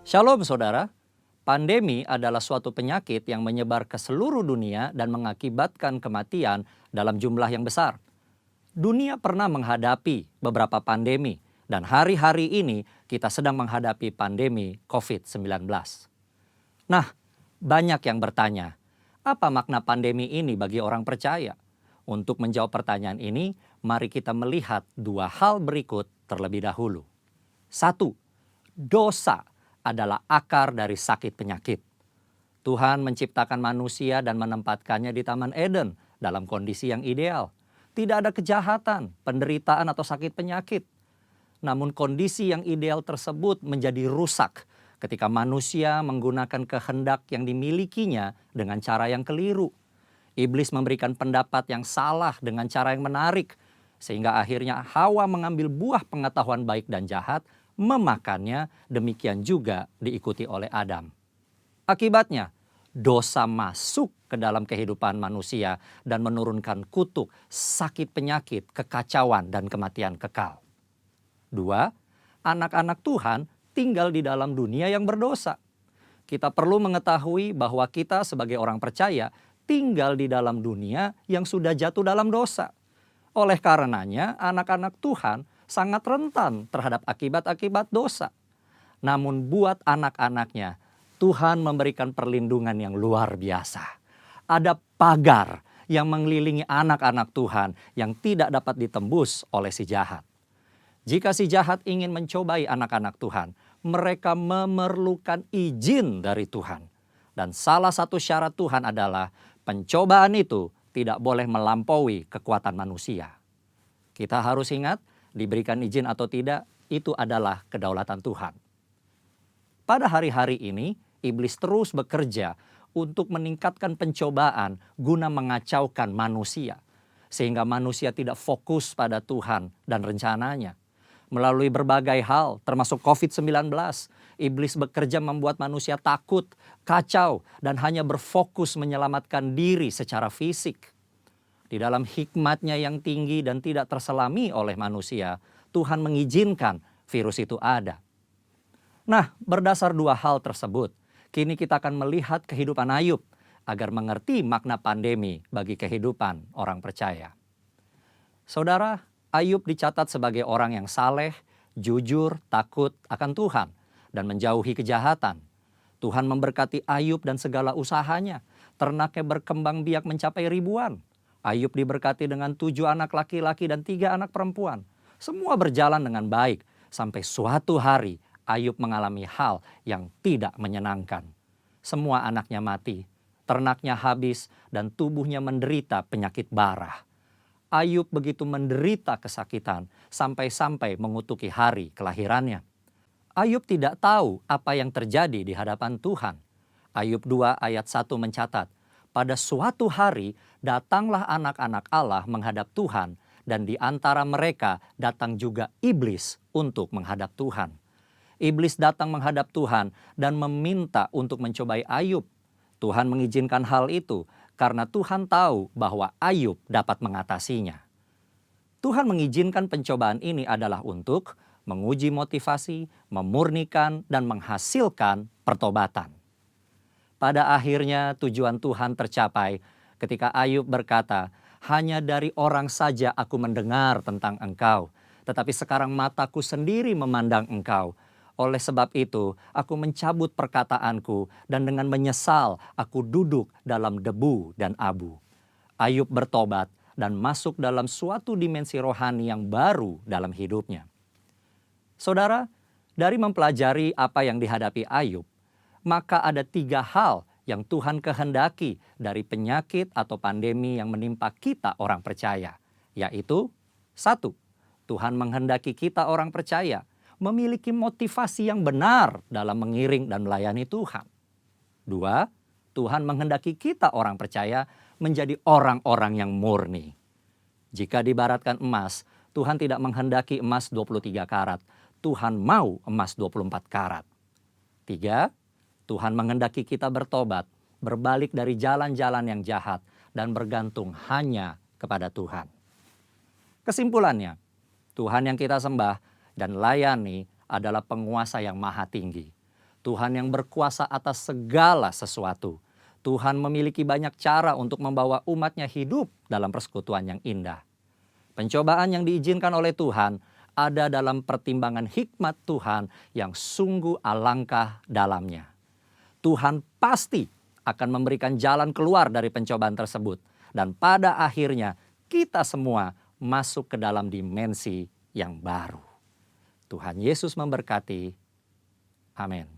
Shalom saudara, pandemi adalah suatu penyakit yang menyebar ke seluruh dunia dan mengakibatkan kematian dalam jumlah yang besar. Dunia pernah menghadapi beberapa pandemi dan hari-hari ini kita sedang menghadapi pandemi COVID-19. Nah, banyak yang bertanya, apa makna pandemi ini bagi orang percaya? Untuk menjawab pertanyaan ini, mari kita melihat dua hal berikut terlebih dahulu. Satu, dosa adalah akar dari sakit penyakit. Tuhan menciptakan manusia dan menempatkannya di Taman Eden dalam kondisi yang ideal. Tidak ada kejahatan, penderitaan atau sakit penyakit. Namun kondisi yang ideal tersebut menjadi rusak ketika manusia menggunakan kehendak yang dimilikinya dengan cara yang keliru. Iblis memberikan pendapat yang salah dengan cara yang menarik, sehingga akhirnya Hawa mengambil buah pengetahuan baik dan jahat, memakannya, demikian juga diikuti oleh Adam. Akibatnya, dosa masuk ke dalam kehidupan manusia dan menurunkan kutuk, sakit penyakit, kekacauan, dan kematian kekal. Dua, anak-anak Tuhan tinggal di dalam dunia yang berdosa. Kita perlu mengetahui bahwa kita sebagai orang percaya tinggal di dalam dunia yang sudah jatuh dalam dosa. Oleh karenanya, anak-anak Tuhan sangat rentan terhadap akibat-akibat dosa. Namun buat anak-anaknya, Tuhan memberikan perlindungan yang luar biasa. Ada pagar yang mengelilingi anak-anak Tuhan yang tidak dapat ditembus oleh si jahat. Jika si jahat ingin mencobai anak-anak Tuhan, mereka memerlukan izin dari Tuhan. Dan salah satu syarat Tuhan adalah pencobaan itu tidak boleh melampaui kekuatan manusia. Kita harus ingat, diberikan izin atau tidak, itu adalah kedaulatan Tuhan. Pada hari-hari ini, iblis terus bekerja untuk meningkatkan pencobaan guna mengacaukan manusia. Sehingga manusia tidak fokus pada Tuhan dan rencananya. Melalui berbagai hal, termasuk COVID-19, iblis bekerja membuat manusia takut, kacau, dan hanya berfokus menyelamatkan diri secara fisik. Di dalam hikmatnya yang tinggi dan tidak terselami oleh manusia, Tuhan mengizinkan virus itu ada. Nah, berdasar dua hal tersebut, kini kita akan melihat kehidupan Ayub agar mengerti makna pandemi bagi kehidupan orang percaya. Saudara, Ayub dicatat sebagai orang yang saleh, jujur, takut akan Tuhan, dan menjauhi kejahatan. Tuhan memberkati Ayub dan segala usahanya. Ternaknya berkembang biak mencapai ribuan. Ayub diberkati dengan 7 anak laki-laki dan 3 anak perempuan. Semua berjalan dengan baik, sampai suatu hari Ayub mengalami hal yang tidak menyenangkan. Semua anaknya mati, ternaknya habis, dan tubuhnya menderita penyakit bara. Ayub begitu menderita kesakitan sampai-sampai mengutuki hari kelahirannya. Ayub tidak tahu apa yang terjadi di hadapan Tuhan. Ayub 2 ayat 1 mencatat, pada suatu hari datanglah anak-anak Allah menghadap Tuhan, dan di antara mereka datang juga iblis untuk menghadap Tuhan. Iblis datang menghadap Tuhan dan meminta untuk mencobai Ayub. Tuhan mengizinkan hal itu karena Tuhan tahu bahwa Ayub dapat mengatasinya. Tuhan mengizinkan pencobaan ini adalah untuk menguji motivasi, memurnikan, dan menghasilkan pertobatan. Pada akhirnya tujuan Tuhan tercapai ketika Ayub berkata, hanya dari orang saja aku mendengar tentang engkau, tetapi sekarang mataku sendiri memandang engkau. Oleh sebab itu, aku mencabut perkataanku dan dengan menyesal aku duduk dalam debu dan abu. Ayub bertobat dan masuk dalam suatu dimensi rohani yang baru dalam hidupnya. Saudara, dari mempelajari apa yang dihadapi Ayub, maka ada 3 hal yang Tuhan kehendaki dari penyakit atau pandemi yang menimpa kita orang percaya. Yaitu, 1, Tuhan menghendaki kita orang percaya memiliki motivasi yang benar dalam mengiring dan melayani Tuhan. 2, Tuhan menghendaki kita orang percaya menjadi orang-orang yang murni. Jika diibaratkan emas, Tuhan tidak menghendaki emas 23 karat. Tuhan mau emas 24 karat. 3, Tuhan menghendaki kita bertobat, berbalik dari jalan-jalan yang jahat, dan bergantung hanya kepada Tuhan. Kesimpulannya, Tuhan yang kita sembah dan layani adalah penguasa yang maha tinggi. Tuhan yang berkuasa atas segala sesuatu. Tuhan memiliki banyak cara untuk membawa umatnya hidup dalam persekutuan yang indah. Pencobaan yang diizinkan oleh Tuhan ada dalam pertimbangan hikmat Tuhan yang sungguh alangkah dalamnya. Tuhan pasti akan memberikan jalan keluar dari pencobaan tersebut. Dan pada akhirnya kita semua masuk ke dalam dimensi yang baru. Tuhan Yesus memberkati. Amin.